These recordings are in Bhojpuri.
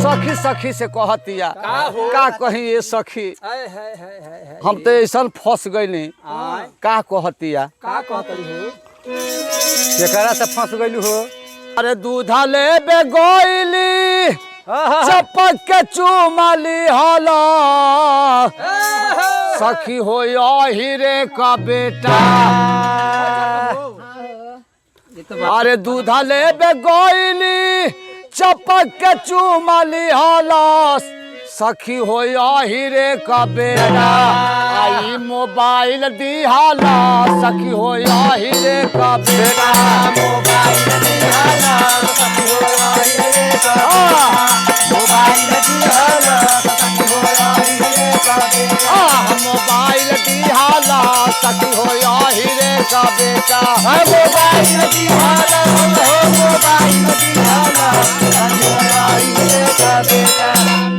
सखी सखी से कहतिया का कहीं ये सखी हम तो ऐसा फंस गईली का कहतिया केकरा से फंस गईलू हो। अरे दूधा ले बे गईली चपक के चुमाली हला सखी हो हीरे का बेटा। अरे दूधा ले बे गईली चपक के चुमाली हला सखी हो हीरे का बेटा। आई मोबाइल दिहाला सखी हो हीरे का बेटा। मोबाइल दिहाला सखी हो हीरे का मोबाइल दिहाला सखी हो हीरे का बेटा। मोबाइल दिहाला सखी हो हीरे का बेटा। मोबाइल दिहाला मोबाइल दिहाला सखी हो हीरे का बेटा।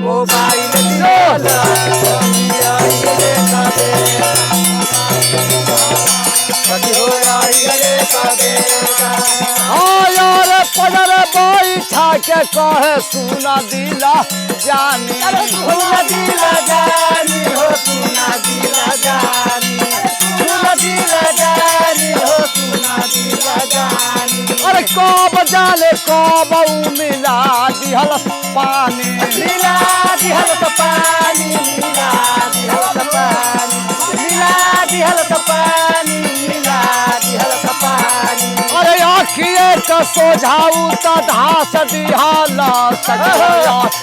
मोबाइल दिहाला हीरे का बेटा सखी हो हीरे का बेटा। यार पदर बैठा के कहे सुना दिला जानी सुना दिला जानी हो सुना दिला जानी सुना दिला जानी हो सुना दिला जानी। अरे कब जाले कब मिला दिहल पानी मिला दिहल पानी मिला दिहल पानी मिला दिहल पानी मिला दिहल पानी। अरे आखिए का सोझाऊ त धास दिहाला सखी हो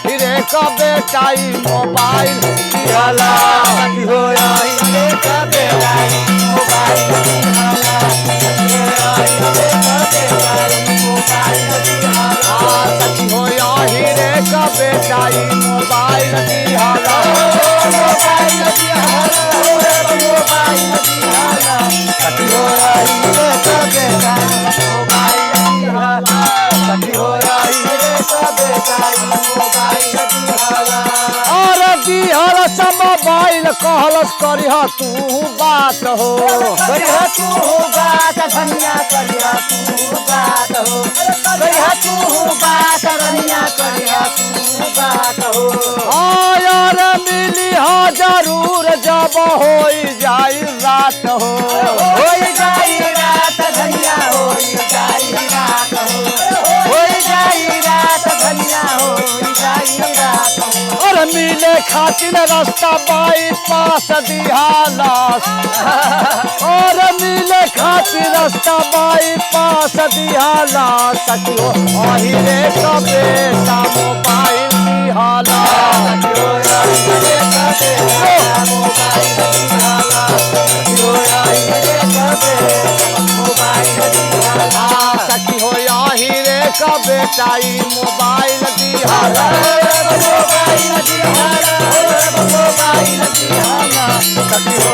हीरे का बेटा। मोबाइल दिहाला सखी हो हीरे का बेटा। मोबाइल दिहाला सखी हो हीरे का बेटा। मोबाइल दिहाला सखी हो हीरे का बेटा। मोबाइल दिहाला मोबाइल दिहाला मोबाइल दिहाला सखी हो हीरे का बेटा। मोबाइल दिहाला सखी हो हीरे का बेटा। मोबाइल दिहाला और दिहाला सब मोबाइल कहलस करिहा तू बात हो करिहा तू बात धनिया करिहा तू बात हो करिहा तू बात धनिया करिहा तू बात हो। यार मिली हा जरूर जब हो जाई रात हो जाई रात धनिया हो जाई रात हो जाई रात धनिया हो जाई रात हो। और मिले खातिर रास्ता बाईपास दिहाला और मिले खातिर रास्ता बाईपास दिहाला सखी हो हीरे का बेटा। मोबाइल दिहाला सखी हो हीरे का बेटा। मोबाइल दिहाला सखी हो हीरे का बेटा। मोबाइल दिहाला सखी हो हीरे का बेटा। मोबाइल दिहाला मोबाइल दिहाला मोबाइल दिहाला सखी हो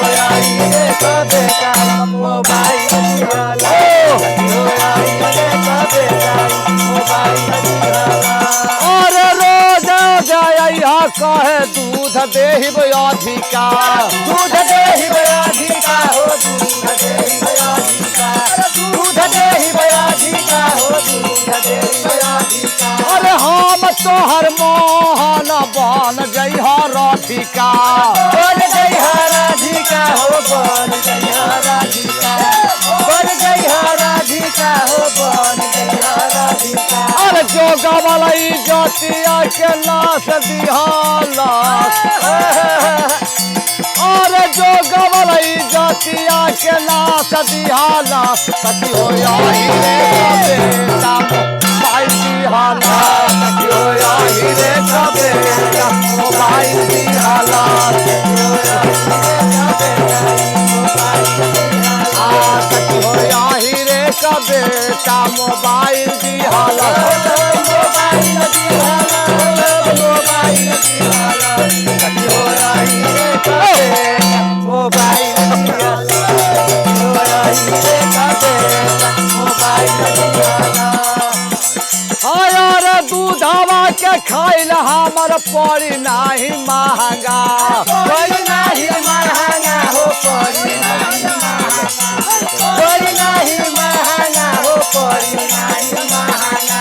हीरे का बेटा। मोबाइल दिहाला सखी हो हीरे का बेटा। मोबाइल दिहाला और रोज जाया कहे दूध देहिब अधिका दूध देहिब अधिका हो दूध देहिब अधिका दूध देहिब अधिका हो दूध देहिब अधिका। अरे हम तोहर मोहन बन जइहा राधिका बन जइहा राधिका हो बन जइहा राधिका बन जइहा राधिका हो बन जइहा राधिका। अरे जो गवाला इज्जतिया के लाश दिहाला और जो गवाला इज्जतिया के लाश दिहाला सखी हो हीरे का बेटा। मोबाइल दिहाला सखी हो हीरे का बेटा। मोबाइल दिहाला सखी हो हीरे का बेटा। सखी हो हीरे का बेटा। मोबाइल दिहाला मोबाइल दिहाला मोबाइल दिहाला सखी हो हीरे का बेटा। मोबाइल दिहाला सखी हो हीरे का बेटा। मोबाइल दिहाला यार दूधावा के खाइल हमर पड़ी नाही महंगा पड़ी नाही महंगा हो पड़ी नाही महंगा पड़ी नहीं महंगा हो पड़ी नहीं महंगा।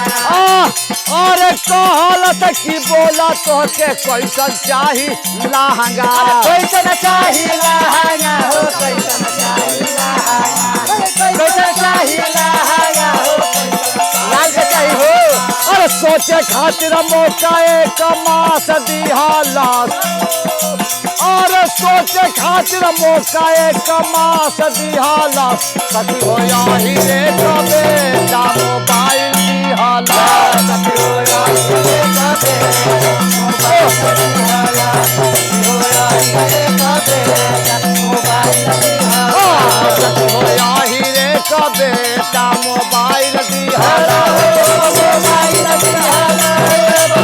अरे कहलत कि बोला तोहके कैसन चाही लहंगा। कैसन चाही लहंगा हो कैसन चाही लहंगा। कैसन चाही लहंगा हो लाल के चाही हो। अरे सोचे खातिर मौका एक मास दिहालस। अरे सोचे खातिर मौका एक मास दिहालस। सखी हो यही रे कबे जा मोबाइल दिहालस। सखी हो यही रे कबे मोबाइल दिहालस। हो यही रे कबे मोबाइल दिहालस। सखी हो यही रे कबे जा मोबाइल दिहालस। मोबाइल दिहालस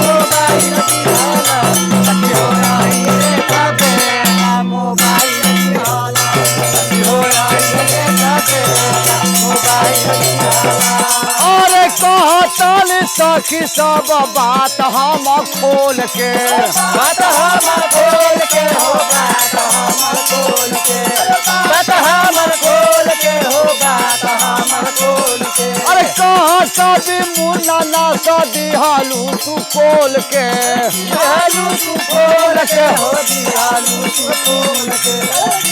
मोबाइल दिहालस। सखी हो यही रे कबे मोबाइल दिहालस। सखी हो यही रे कबे मोबाइल दिहालस। अरे कहतल सखी सब बात हम खोल के। बात हमर खोल के हो बात हमर खोल के। बात हमर खोल के हो बात हमर खोल के। अरे कहत भी मुन्ना ना दिहालू तू खोल के। दिहालू तू खोल के हो दिहालू तू खोल के।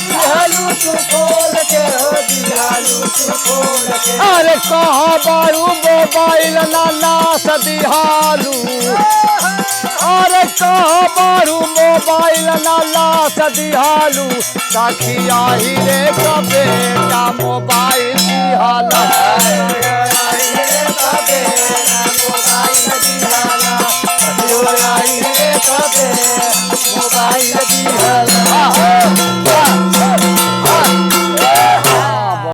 दिहालू तू खोल के हो दिहालू तू खोल के। अरे कहा बारू मोबाइल ना दिहालू। अरे कहा बारू मोबाइल ना दिहालू। सखी आही रे कबे का मोबाइल दिहालू।